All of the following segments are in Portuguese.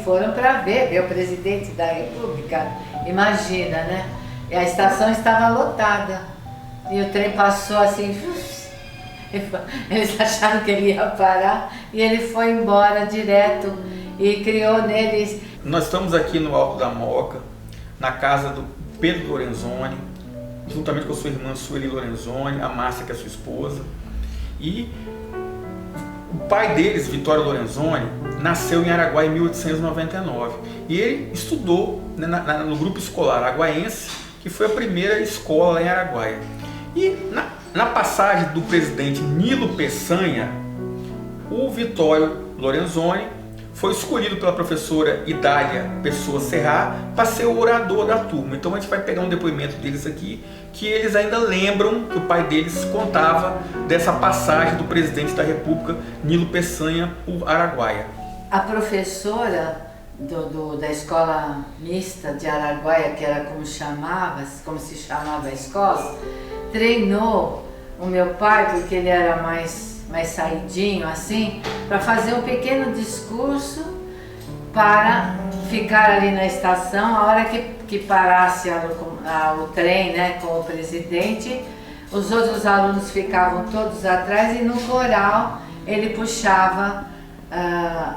foram para ver o presidente da República, imagina, né? E a estação estava lotada, e o trem passou assim, eles acharam que ele ia parar, e ele foi embora direto, e criou neles... Nós estamos aqui no Alto da Moca, na casa do Pedro Lorenzoni, juntamente com a sua irmã Sueli Lorenzoni, a Márcia, que é sua esposa, e o pai deles, Vitório Lorenzoni, nasceu em Araguaia em 1899 e ele estudou, né, no grupo escolar araguaense, que foi a primeira escola lá em Araguaia. E na passagem do presidente Nilo Peçanha, o Vitório Lorenzoni foi escolhido pela professora Idália Pessoa Serra para ser o orador da turma. Então a gente vai pegar um depoimento deles aqui, que eles ainda lembram que o pai deles contava dessa passagem do presidente da República, Nilo Peçanha, por Araguaia. A professora da escola mista de Araguaia, que era como se chamava a escola, treinou o meu pai, porque ele era mais saidinho assim, para fazer um pequeno discurso para ficar ali na estação. A hora que parasse o trem, né, com o presidente, os outros alunos ficavam todos atrás e no coral ele puxava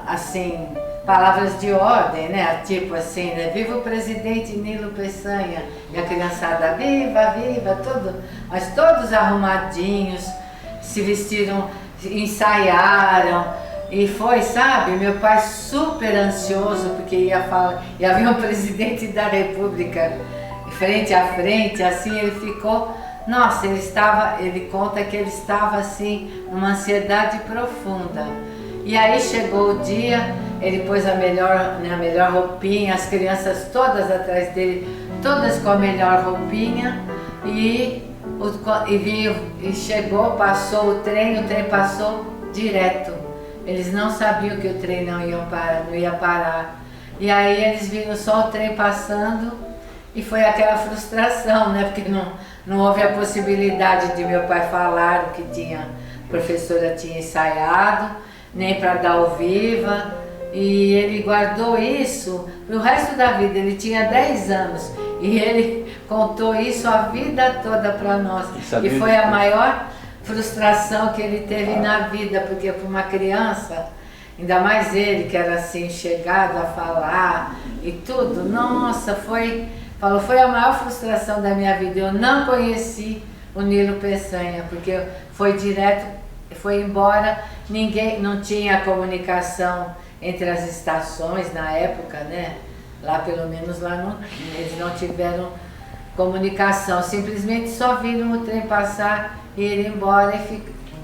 assim, palavras de ordem, né, tipo assim, né, viva o presidente Nilo Peçanha, e a criançada viva, viva, mas todos arrumadinhos, se vestiram, ensaiaram, e foi, sabe, meu pai super ansioso, porque ia vir o presidente da República frente a frente, assim, ele ficou, nossa, ele conta que ele estava assim, numa ansiedade profunda. E aí chegou o dia, ele pôs a melhor roupinha, as crianças todas atrás dele, todas com a melhor roupinha, e chegou, passou o trem passou direto. Eles não sabiam que o trem não ia parar. E aí eles viram só o trem passando e foi aquela frustração, né? Porque não houve a possibilidade de meu pai falar o que a professora tinha ensaiado, nem para dar o viva. E ele guardou isso para o resto da vida. Ele tinha 10 anos e ele contou isso a vida toda para nós. E foi a maior frustração que ele teve na vida, porque para uma criança, ainda mais ele que era assim, chegado a falar e tudo, nossa, foi a maior frustração da minha vida. Eu não conheci o Nilo Peçanha, porque foi direto, foi embora, não tinha comunicação entre as estações na época, né? Lá, pelo menos lá, eles não tiveram comunicação, simplesmente só viram o trem passar e ir embora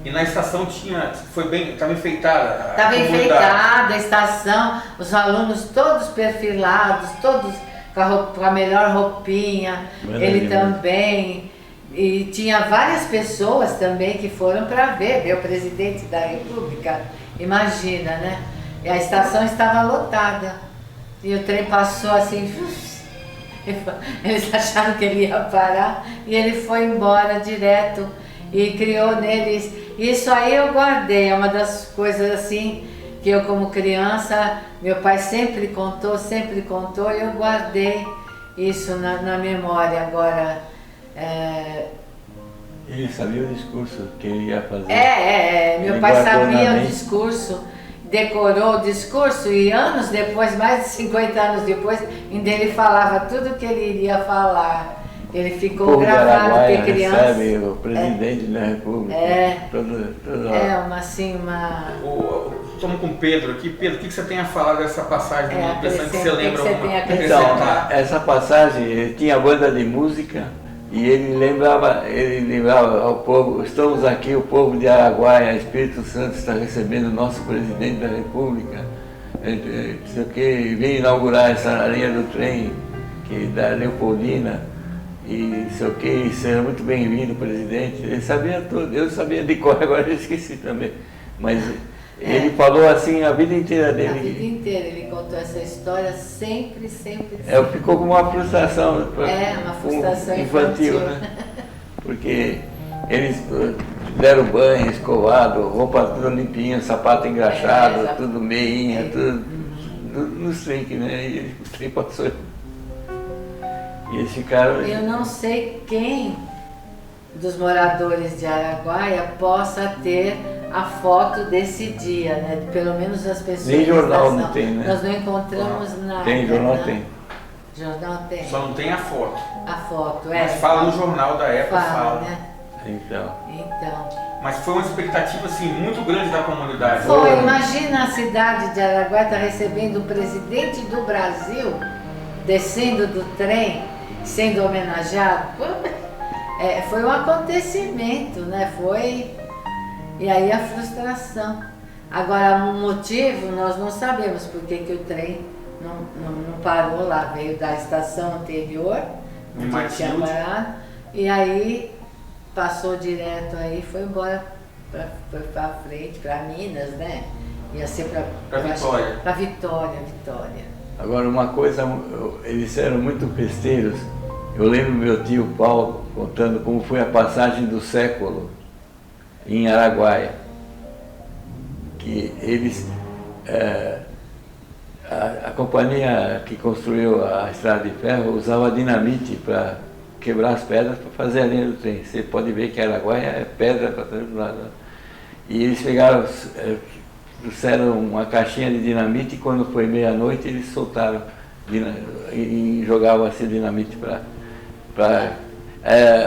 E na estação estava enfeitada? Estava enfeitada a estação, os alunos todos perfilados, todos com a melhor roupinha, ele também. E tinha várias pessoas também que foram para ver o presidente da República, imagina, né? E a estação estava lotada, e o trem passou assim, eles acharam que ele ia parar, e ele foi embora direto, e criou neles, isso aí eu guardei, é uma das coisas assim, que eu como criança, meu pai sempre contou, e eu guardei isso na memória agora. Ele sabia o discurso que ele ia fazer. Meu pai sabia o discurso, decorou o discurso, e anos depois, mais de 50 anos depois, ainda ele falava tudo o que ele iria falar. Ele ficou gravado porque criança. Recebe o presidente da República. Estamos com o Pedro aqui. Pedro, o que você tem a falar dessa passagem do Nilo Peçanha que você lembra? Então, essa passagem tinha banda de música. E ele lembrava ao povo, estamos aqui, o povo de Araguaia, Espírito Santo está recebendo o nosso presidente da República, vem inaugurar essa linha do trem da Leopoldina, e seja muito bem-vindo, presidente. Ele sabia tudo, eu sabia de cor, agora eu esqueci também, mas ele falou assim a vida inteira dele. A vida inteira ele contou essa história sempre. Ficou com uma frustração. Uma frustração infantil, né? Porque eles deram banho, escovado, roupa tudo limpinha, sapato engraxado, tudo meinha, tudo nos trem, né? E o trem passou. E eles ficaram... Eu não sei quem dos moradores de Araguaia possa ter a foto desse dia, né? Pelo menos as pessoas... Nem jornal da não tem, né? Nós não encontramos nada. Tem, jornal né? tem. Jornal tem. Só não tem a foto. A foto, Mas fala no jornal da época, fala. né? Então. Mas foi uma expectativa assim, muito grande da comunidade. Foi, imagina a cidade de Araguaia estar recebendo o presidente do Brasil descendo do trem, sendo homenageado. Foi um acontecimento, né? Foi. E aí a frustração. Agora, o motivo nós não sabemos por que o trem não parou lá, veio da estação anterior, onde tinha parado, e aí passou direto aí, foi embora para frente, para Minas, né? Ia ser para Vitória. Para Vitória. Agora, uma coisa, eles eram muito festeiros. Eu lembro meu tio Paulo contando como foi a passagem do século em Araguaia. Que eles, a companhia que construiu a estrada de ferro usava dinamite para quebrar as pedras para fazer a linha do trem. Você pode ver que Araguaia é pedra para todo lado. E eles pegaram, trouxeram uma caixinha de dinamite e quando foi meia-noite eles soltaram e jogavam assim dinamite para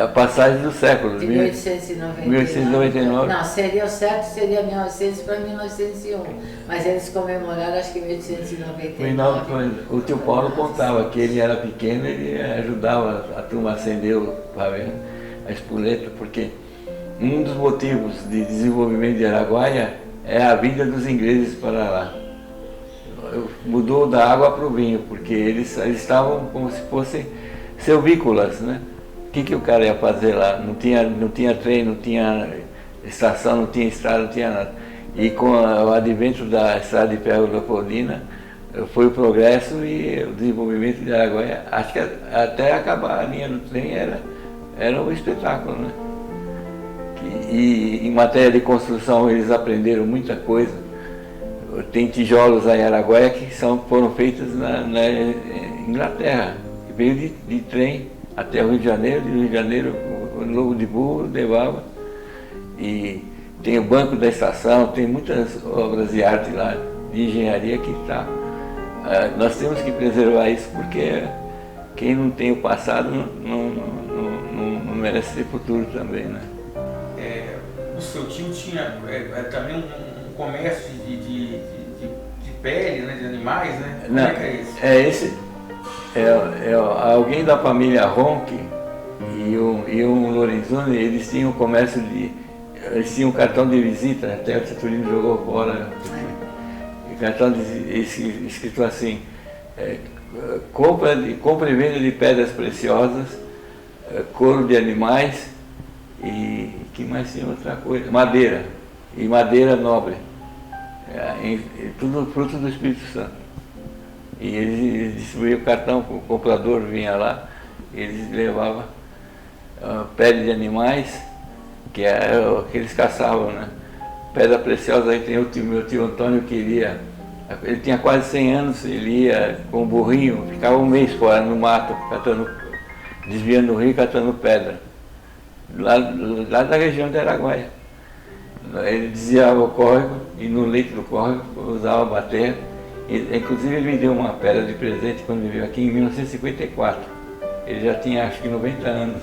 a passagem do século. De 1899. Não, seria o certo, seria 1900 para 1901. Mas eles comemoraram, acho que 1899. O tio Paulo contava que ele era pequeno, ele ajudava a turma a acender a espoleta, porque um dos motivos de desenvolvimento de Araguaia é a vinda dos ingleses para lá. Mudou da água para o vinho, porque eles estavam como se fossem selvícolas, né? O que o cara ia fazer lá? Não tinha trem, não tinha estação, não tinha estrada, não tinha nada. E com o advento da estrada de ferro Leopoldina, foi o progresso e o desenvolvimento de Araguaia. Acho que até acabar a linha do trem era um espetáculo, né? E em matéria de construção eles aprenderam muita coisa. Tem tijolos aí em Araguaia que foram feitos na Inglaterra, que veio de trem até o Rio de Janeiro, do Rio de Janeiro o lobo de burro levava. E tem o Banco da Estação, tem muitas obras de arte lá, de engenharia que está. Nós temos que preservar isso porque quem não tem o passado não merece ter futuro também, né? O seu tio tinha também um comércio de pele, né, de animais, né? Como é que é isso? Alguém da família Ronque e um Lorenzoni, eles tinham comércio eles tinham um cartão de visita, até o Titulino jogou fora, cartão escrito assim, compra e venda de pedras preciosas, couro de animais e que mais tinha outra coisa, madeira, e madeira nobre, tudo fruto do Espírito Santo. E eles distribuíam o cartão, o comprador vinha lá, eles levavam pele de animais, que era o que eles caçavam, né? Pedra preciosa, aí tem meu tio Antônio que ele tinha quase 100 anos, ele ia com um burrinho, ficava um mês fora no mato, desviando o rio, catando pedra, lá da região de Araguaia. Ele desviava o córrego e no leito do córrego usava bater. Inclusive ele me deu uma pedra de presente quando ele veio aqui em 1954. Ele já tinha acho que 90 anos.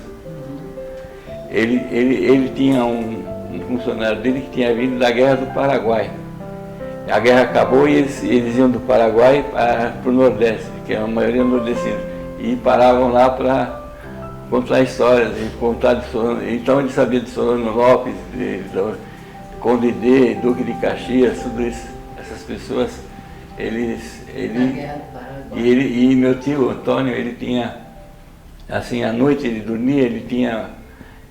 Ele tinha um funcionário dele que tinha vindo da Guerra do Paraguai. A guerra acabou e eles iam do Paraguai para o Nordeste, que é a maioria nordestina, e paravam lá para contar histórias, contar de Solano. Então ele sabia de Solano Lopes, de Conde D, Duque de Caxias, tudo isso, essas pessoas. E meu tio Antônio, ele tinha, assim, à noite ele dormia, ele tinha,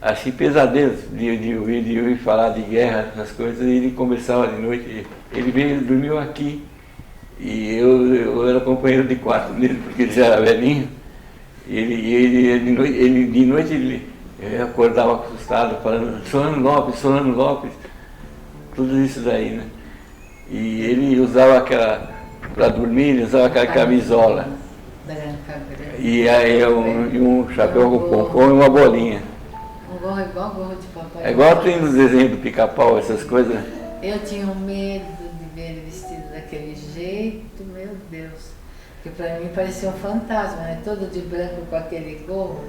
assim, pesadelos de ouvir falar de guerra, essas coisas, e ele conversava de noite. Ele dormiu aqui, e eu era companheiro de quarto dele, porque ele já era velhinho, e de noite ele acordava assustado, falando, Solano Lopes, tudo isso daí, né? E ele usava para dormir, ele usava aquela camisola. E aí um chapéu com pompom e uma bolinha. Um gorro igual gorro de papai. É igual tem nos desenhos do Pica-Pau, essas coisas. Eu tinha um medo de ver ele vestido daquele jeito, meu Deus. Porque pra mim parecia um fantasma, né? Todo de branco com aquele gorro.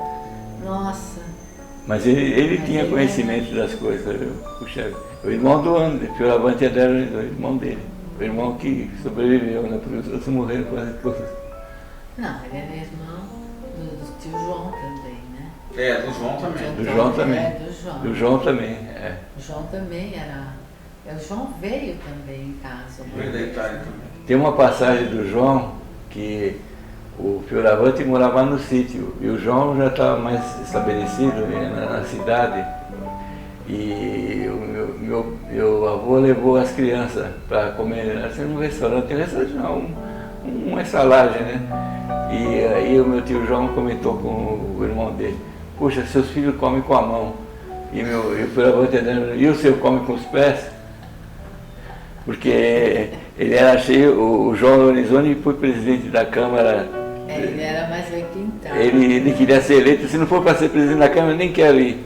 Nossa. Mas ele tinha conhecimento das coisas. Puxa, o irmão do André, Fioravante era o irmão dele. O irmão que sobreviveu, né? Porque os outros morreram quase todos. Não, ele era irmão do tio João também, né? É, do João também. Do João também. É, do João. Do João também, é. O João também era... O João veio também em casa. Veio da Itália também. Tem uma passagem do João que o Fioravante morava no sítio e o João já estava mais estabelecido, né, na cidade. E o meu avô levou as crianças para comer assim, num restaurante, não, uma estalagem, né? E aí o meu tio João comentou com o irmão dele: puxa, seus filhos comem com a mão. E o Fioravante dizendo: e o seu come com os pés? Porque ele era cheio, o João Lorenzoni foi presidente da Câmara. Ele era mais requintado. Ele queria ser eleito, se não for para ser presidente da Câmara, nem quero ir.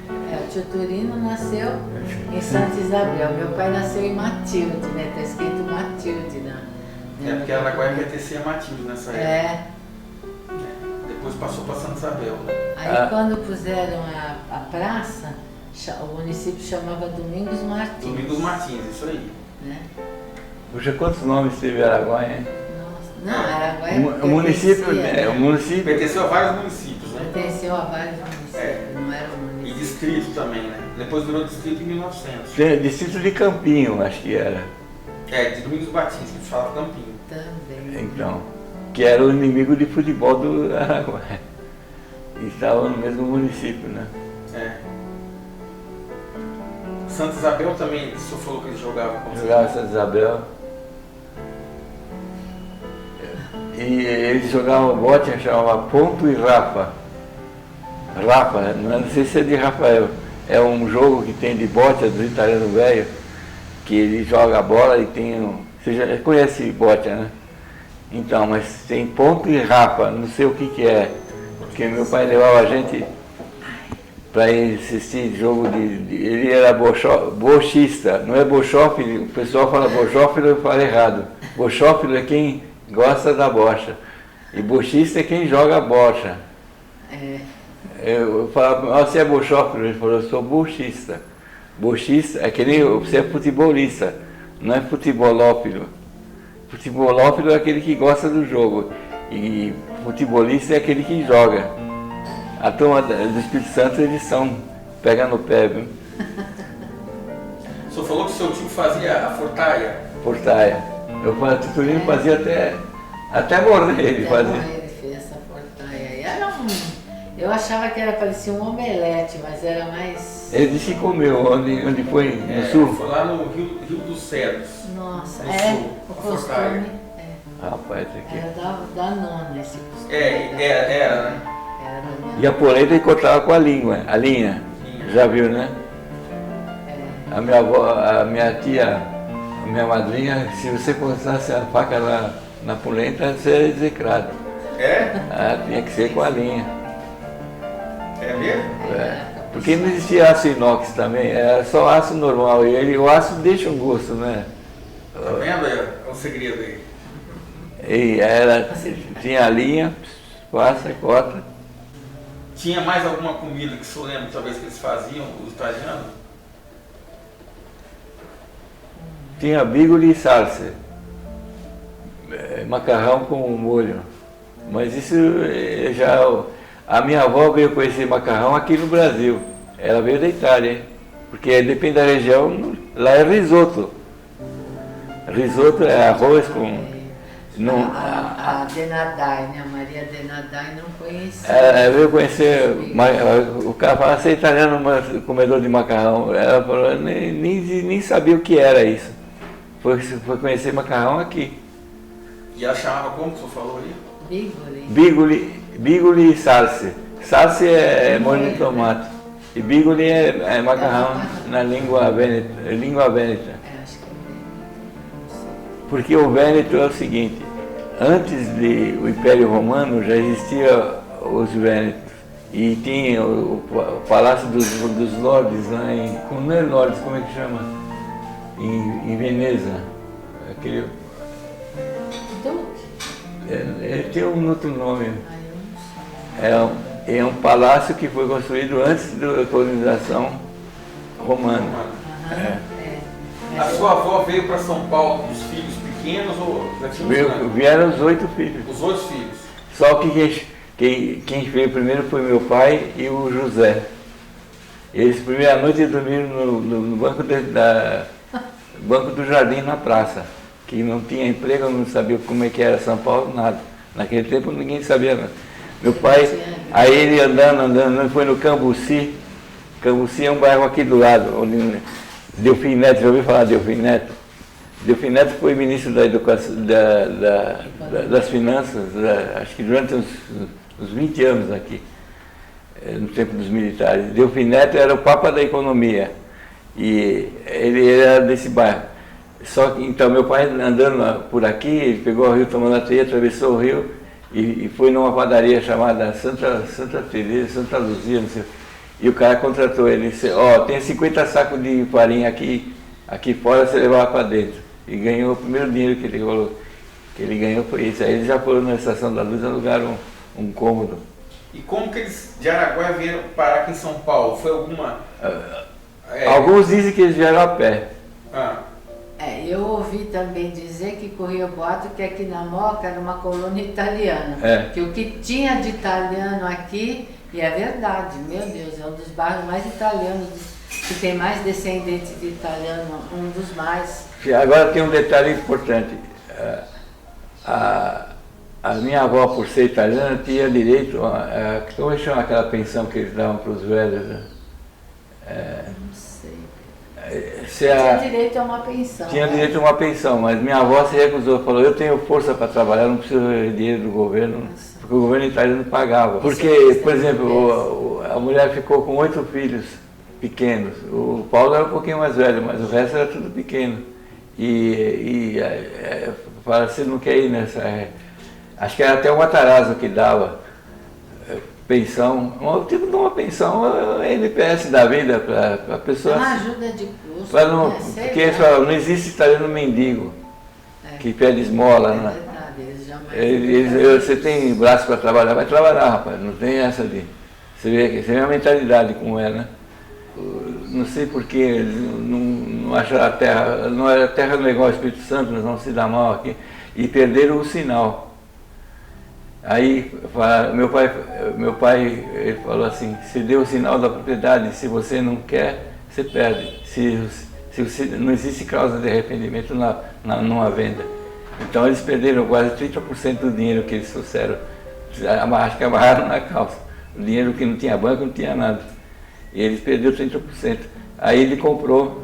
O tio Turino nasceu em Santa Isabel. Meu pai nasceu em Matilde, né? Está escrito Matilde na... É porque Araguaia pertencia a Matilde nessa época. É. Depois passou para Santa Isabel. Aí quando puseram a praça, o município chamava Domingos Martins. Domingos Martins, isso aí. Né? Puxa, quantos nomes teve Araguaia, hein? Nossa. Não, Araguaia O município, né? O município pertenceu a vários municípios, né? Pertenceu a vários municípios, não era um E município. distrito também, né? Depois virou distrito em 1900. Distrito de Campinho, acho que era. É, de Domingos Martins, que fala Campinho. Também. Então, que era o inimigo de futebol do Araguaia. E estava no mesmo município, né? É. Santa Isabel também, o senhor falou que ele jogava com Jogava Santa Isabel. E eles jogavam bote, chamava Ponto e Rafa. Rafa, não sei se é de Rafael. É um jogo que tem de bote, é dos italianos velhos, que ele joga a bola e tem. Você já conhece bote, né? Então, mas tem Ponto e Rafa, não sei o que é. Porque meu pai levava a gente para ir assistir jogo ele era bochista, não é bochófilo, o pessoal fala bochófilo, eu falo errado. Bochófilo é quem gosta da bocha. E bochista é quem joga a bocha. É. Eu falava: você é bochófilo? Ele falou: eu sou bochista. Bochista é que nem você é futebolista, não é futebolófilo. Futebolófilo é aquele que gosta do jogo. E futebolista é aquele que joga. A turma do Espírito Santo, eles pega no pé, viu? O senhor falou que seu tio fazia a fortaia. Fortaia. O Tuturino fazia até morrer, ele Até fazia. morrer ele fez essa fortaia aí. Eu achava que parecia um omelete, mas era mais... Ele disse que comeu, onde foi? No sul? Foi lá no Rio dos Cedros. Nossa, No é, sul, o a fortaia. costume Rapaz, isso aqui. era da nona esse costume. Era, né? Era da minha... E a polenta ele cortava com a língua, a linha. Já viu, né? A minha avó, a minha tia, a minha madrinha, se você cortasse a faca na polenta, você era execrado. É? Ah, tinha que ser com a linha. É mesmo? Porque não existia aço inox também, era só aço normal. E o aço deixa um gosto, né? Tá vendo aí o segredo aí? E tinha a linha, passa, corta. Tinha mais alguma comida que o senhor lembra, talvez, que eles faziam, os italianos? Tinha bigoli e salsa, macarrão com molho. Mas isso já... A minha avó veio conhecer macarrão aqui no Brasil. Ela veio da Itália, hein? Porque depende da região, lá é risoto. Risoto é arroz com... Não, a Denadai, né? A Maria Denadai não conhecia. ela veio conhecer, o cara fala: você é italiano, mas comedor de macarrão. Ela falou: nem sabia o que era isso. Foi conhecer macarrão aqui. E ela chamava como que o senhor falou aí? Bigoli e salsa. Salsa é molho de tomate. E bigoli é macarrão na língua vêneta. Acho que é bem. Não sei. Porque o Vêneto é o seguinte, antes do Império Romano já existia os Vênetos. E tinha o Palácio dos Lordes, lá não é Lordes, como é que chama? Em Veneza. Aquele, ele tem um outro nome. É um palácio que foi construído antes da colonização romana. A sua avó veio para São Paulo com os filhos pequenos ou já tinha Vieram os 8 filhos. Os 8 filhos. Só que quem veio primeiro foi meu pai e o José. Eles, primeira noite, dormiram no banco banco do Jardim, na praça, que não tinha emprego, não sabia como é que era São Paulo, nada. Naquele tempo ninguém sabia nada. Meu pai, aí ele andando, foi no Cambuci. Cambuci é um bairro aqui do lado, onde Delfim Neto, já ouviu falar de Delfim Neto? Delfim Neto foi ministro da Educação, das Finanças, acho que durante uns 20 anos aqui, no tempo dos militares. Delfim Neto era o Papa da Economia e ele era desse bairro. Só que então meu pai andando por aqui, ele pegou o rio Tamanduateí, atravessou o rio e foi numa padaria chamada Santa Teresa, Santa Luzia, não sei. E o cara contratou ele, disse, tem 50 sacos de farinha aqui fora, você levar para dentro. E ganhou o primeiro dinheiro que ele ganhou foi isso. Aí eles já foram na Estação da Luz, alugaram um cômodo. E como que eles de Araguaia vieram parar aqui em São Paulo? Foi alguma... Alguns dizem que eles vieram a pé. Eu ouvi também dizer que corria o boato que aqui na Moca era uma colônia italiana. Que o que tinha de italiano aqui, e é verdade, meu Deus, é um dos bairros mais italianos, que tem mais descendentes de italiano, um dos mais. Agora tem um detalhe importante. A minha avó, por ser italiana, tinha direito a... Como chama aquela pensão que eles davam para os velhos? Né? Não sei. Tinha direito a uma pensão. Tinha direito a uma pensão, mas minha avó se recusou, falou, eu tenho força para trabalhar, não preciso de dinheiro do governo, porque o governo italiano pagava. Porque, por exemplo, a mulher ficou com 8 filhos pequenos, o Paulo era um pouquinho mais velho, mas o resto era tudo pequeno. Fala, você não quer ir nessa... Acho que era até o Matarazzo que dava pensão, tipo de uma pensão NPS da vida para a pessoa. Uma ajuda de custo. Porque não existe italiano mendigo que pede esmola. É verdade, você tem braço para trabalhar, vai trabalhar, rapaz, não tem essa de. Você vê a mentalidade como é, né? Não sei porque eles não acharam a terra, não era terra não é igual ao Espírito Santo, nós vamos se dar mal aqui, e perderam o sinal. Aí meu pai ele falou assim, se deu o sinal da propriedade, se você não quer, você perde. Não existe causa de arrependimento numa venda. Então eles perderam quase 30% do dinheiro que eles trouxeram, acho que amarraram na calça. O dinheiro que não tinha banco, não tinha nada. E eles perderam 30%. Aí ele comprou,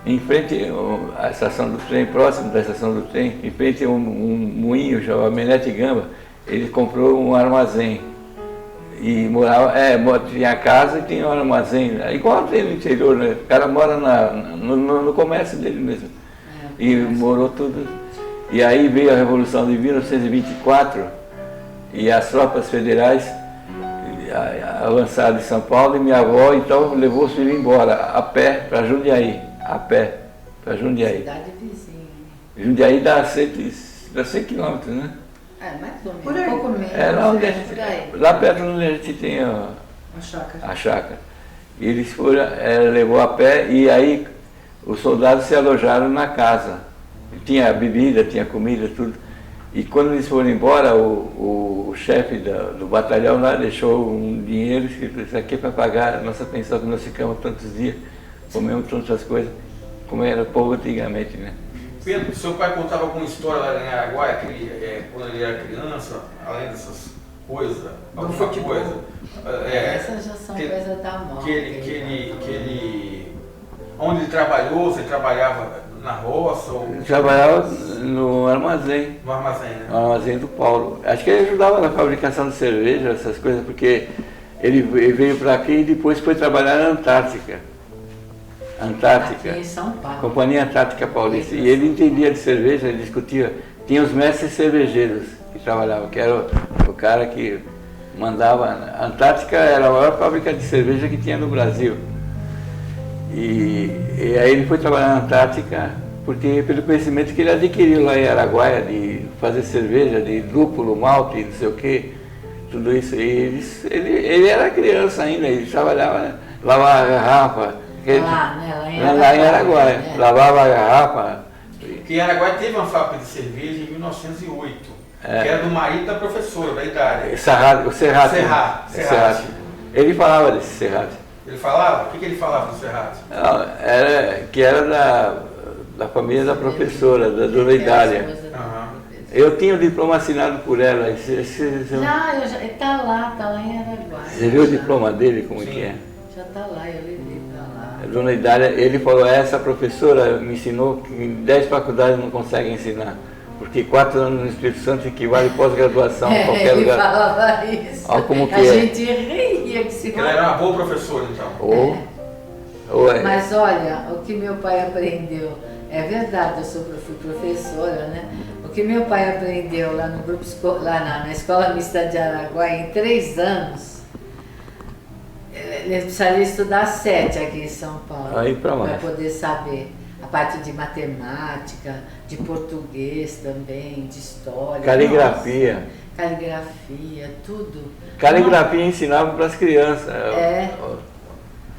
em frente à estação do trem, próximo da estação do trem, em frente a um moinho chamado Menete Gamba, ele comprou um armazém. E morava, tinha a casa e tinha um armazém, igual tem no interior, né? O cara mora no comércio dele mesmo. E morou tudo. E aí veio a Revolução de 1924 e as tropas federais avançaram em São Paulo e minha avó então levou os filhos embora, a pé para Jundiaí. A pé para Jundiaí. Cidade vizinha. Jundiaí dá 100 quilômetros, né? Mais ou menos, um pouco menos. Lá perto onde a gente tem a chácara. E eles foram, levou a pé e aí os soldados se alojaram na casa. Tinha bebida, tinha comida, tudo. E quando eles foram embora, o chefe do batalhão lá deixou um dinheiro escrito, isso aqui é para pagar a nossa pensão, que nós ficamos tantos dias, comemos tantas coisas, como era o povo antigamente, né? Pedro, seu pai contava alguma história lá em Araguaia, quando ele era criança, além dessas coisas, alguma coisa? Essas já são coisas da morte. Onde ele trabalhou, você trabalhava na roça? Ele trabalhava no armazém. No armazém, né? No armazém do Paulo. Acho que ele ajudava na fabricação de cerveja, essas coisas, porque ele veio para aqui e depois foi trabalhar na Antártica. Antártica. Aqui em São Paulo. Companhia Antártica Paulista. E ele entendia de cerveja, ele discutia. Tinha os mestres cervejeiros que trabalhavam, que era o cara que mandava. A Antártica era a maior fábrica de cerveja que tinha no Brasil. E aí ele foi trabalhar na Antártica porque pelo conhecimento que ele adquiriu lá em Araguaia de fazer cerveja, de lúpulo, malte, não sei o que, tudo isso. E ele era criança ainda, ele trabalhava, lavava a garrafa. Lá, né? Lá em Araguaia, lavava a garrafa. Porque em Araguaia teve uma fábrica de cerveja em 1908, que era do marido da professora, da Idália. O Serrati. Serrati. Ele falava desse Serrati. Ele falava? O que ele falava do Serrati? Era da família da professora, da dona Idália. Eu tinha o diploma assinado por ela. Não, está lá em Araguaia. Você viu o diploma dele, como que é? Já está lá, eu levei para lá. A dona Idália, ele falou, essa professora me ensinou que em 10 faculdades não consegue ensinar. Porque 4 anos no Espírito Santo equivale pós-graduação em qualquer ele lugar. Ele falava isso. Olha como que a gente ria que se... Ela era uma boa professora, então. Mas olha, o que meu pai aprendeu, é verdade, eu fui professora, né? O que meu pai aprendeu lá no grupo na Escola Mista de Araguaia em 3 anos, ele precisaria estudar 7 aqui em São Paulo para poder saber. A parte de matemática, de português também, de história. Caligrafia. Nossa, caligrafia, tudo. Caligrafia ensinava para as crianças.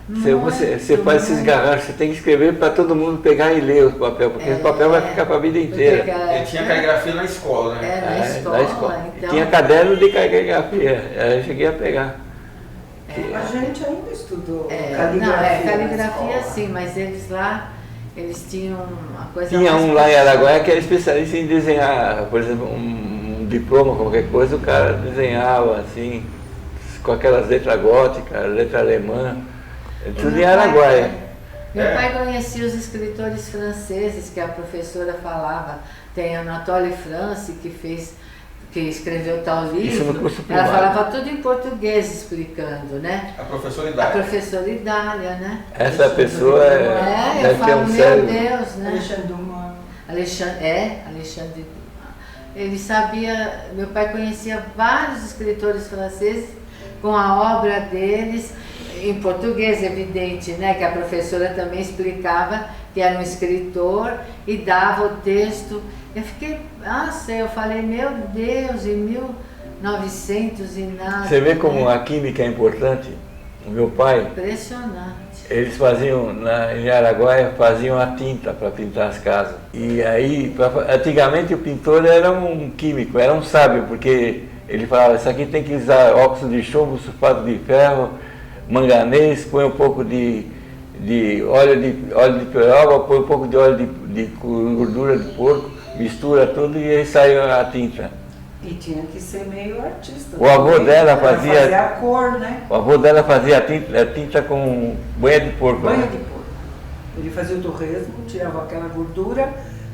Você faz esses garranchos, você tem que escrever para todo mundo pegar e ler o papel, porque o papel vai ficar para a vida inteira. Ele tinha caligrafia na escola, né? Na escola. Então... Tinha caderno de caligrafia, eu cheguei a pegar. A gente ainda estudou caligrafia. Caligrafia sim, mas eles lá, eles tinham uma coisa. Tinha um lá em Araguaia que era especialista em desenhar, por exemplo, um diploma, qualquer coisa, o cara desenhava assim, com aquelas letras góticas, letra alemã. Tudo em Araguaia. Meu pai conhecia os escritores franceses que a professora falava. Tem Anatole France que escreveu tal livro. Ela falava tudo em português explicando, né? A professora Idália. A professora Idália, né? Essa pessoa eu falo, meu Deus, né? Alexandre Dumas. Alexandre Dumas. Ele sabia, meu pai conhecia vários escritores franceses com a obra deles. Em português, evidente, né? Que a professora também explicava que era um escritor e dava o texto. Eu fiquei, eu falei, meu Deus, em 1900 e nada. Você vê como a química é importante? O meu pai... Impressionante. Eles faziam, em Araguaia, faziam a tinta para pintar as casas. E aí, antigamente o pintor era um químico, era um sábio, porque ele falava, isso aqui tem que usar óxido de chumbo, sulfato de ferro, manganês, põe um pouco de óleo de peroba, põe um pouco de óleo de gordura de porco, mistura tudo e aí sai a tinta. E tinha que ser meio artista. O avô dela fazia a cor, né? O avô dela fazia a tinta com banha de porco. Banha de porco. Ele fazia o torresmo, tirava aquela gordura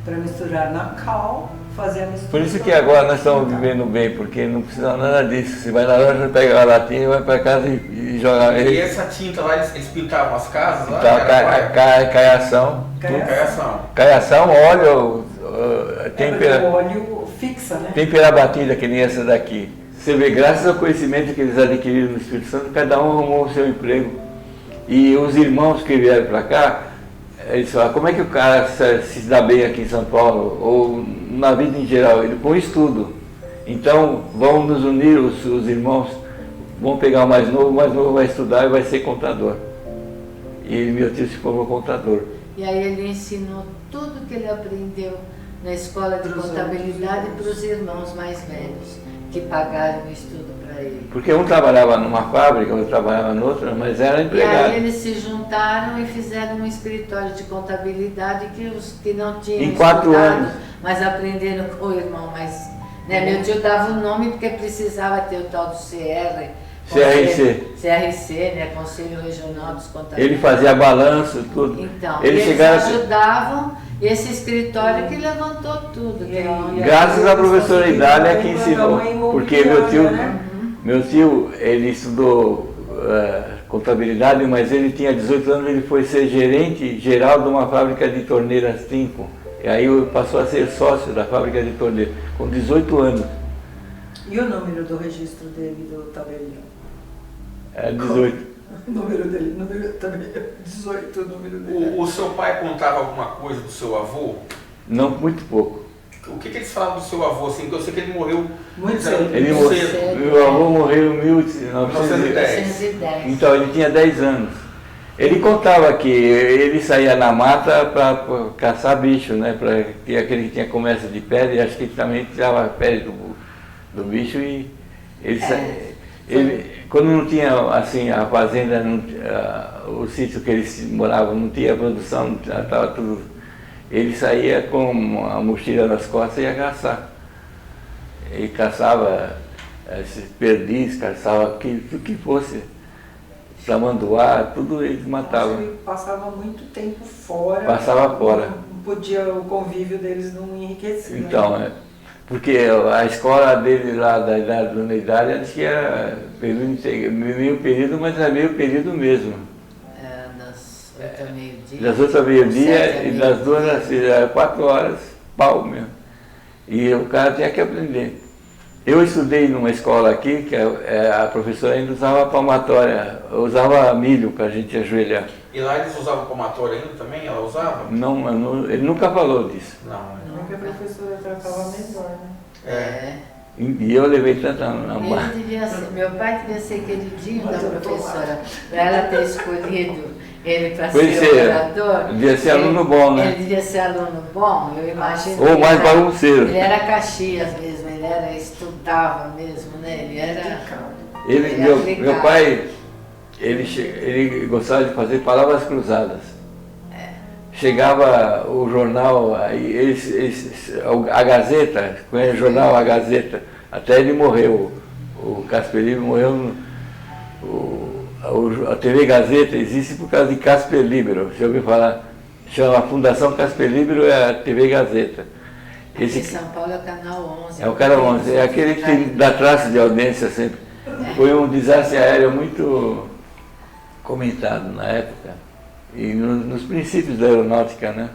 para misturar na cal, fazia a mistura. Por isso que agora nós estamos vivendo bem, porque não precisa nada disso. Você vai na loja, pega a latinha, vai para casa e joga. E essa tinta lá, eles pintavam as casas lá? Caiação. Caiação, óleo, óleo fixa, né? Tempera batida, que nem essa daqui. Você vê, graças ao conhecimento que eles adquiriram no Espírito Santo, cada um arrumou o seu emprego. E os irmãos que vieram para cá, eles falaram, como é que o cara se dá bem aqui em São Paulo, ou na vida em geral? Ele com estudo. Então, vão nos unir os irmãos, vão pegar o mais novo vai estudar e vai ser contador. E meu tio se formou contador. E aí ele ensinou tudo que ele aprendeu na escola de contabilidade para os irmãos mais velhos, que pagaram o estudo para ele. Porque um trabalhava numa fábrica, outro trabalhava noutra, mas era empregado. E aí eles se juntaram e fizeram um escritório de contabilidade que os que não tinham em 4 anos, mas aprenderam com o irmão mais... Né? Meu tio dava o nome porque precisava ter o tal do CRC, né? Conselho Regional dos Contadores. Ele fazia balanço, tudo. Então, eles ajudavam esse escritório que levantou tudo. Graças à professora Idália que ensinou. Porque meu tio, ele estudou contabilidade, mas ele tinha 18 anos, ele foi ser gerente geral de uma fábrica de torneiras Timco. E aí passou a ser sócio da fábrica de torneiras, com 18 anos. E o número do registro dele, do tabelinho? É 18. O número dele, número também, 18 o número dele. O seu pai contava alguma coisa do seu avô? Não, muito pouco. O que eles falavam do seu avô? Assim, porque eu sei que ele morreu Muito cedo. Ele muito morreu, cedo. meu avô morreu em 1910. 1910. Então ele tinha 10 anos. Ele contava que ele saía na mata para caçar bicho, né? Aquele que tinha comércio de pele, acho que ele também tirava a pele do bicho e quando não tinha assim a fazenda, o sítio que eles moravam não tinha produção, já estava tudo. Ele saía com a mochila nas costas e ia caçar. Ele caçava esses perdis, caçava tudo que fosse. Tamanduá, tudo eles matavam. Acho que passava muito tempo fora. Passava fora. Não podia, o convívio deles não enriquecia. Então, porque a escola dele lá da idade da unidade, acho que era meio período, mas era meio período mesmo. Das 8 ao meio-dia. Das 8 ao meio-dia 7 ao e das 2 meio-dia. às 6, era 4 horas, pau mesmo. E o cara tinha que aprender. Eu estudei numa escola aqui, que a professora ainda usava palmatória, usava milho para a gente ajoelhar. E lá eles usavam palmatória ainda também? Ela usava? Não, ele nunca falou disso. Não. Porque a professora tratava melhor, né? E eu levei tanta na mão. Meu pai devia ser queridinho da professora, para ela ter escolhido ele para Pois ser é, orador. devia ser aluno bom, né? Ele devia ser aluno bom, eu imagino. Ou mais bagunceiro. Ele era Caxias mesmo, estudava mesmo, né? Ele era. Meu pai, ele gostava de fazer palavras cruzadas. Chegava o jornal, a Gazeta, conhece o jornal A Gazeta, até ele morreu, o Casper Libro morreu, a TV Gazeta existe por causa de Casper Libro, você ouviu falar? Chama a Fundação Casper Libro, é a TV Gazeta. Aqui em São Paulo é o Canal 11. É o Canal 11, é aquele que dá traço de audiência sempre. Foi um desastre aéreo muito comentado na época. E nos princípios da aeronáutica, né?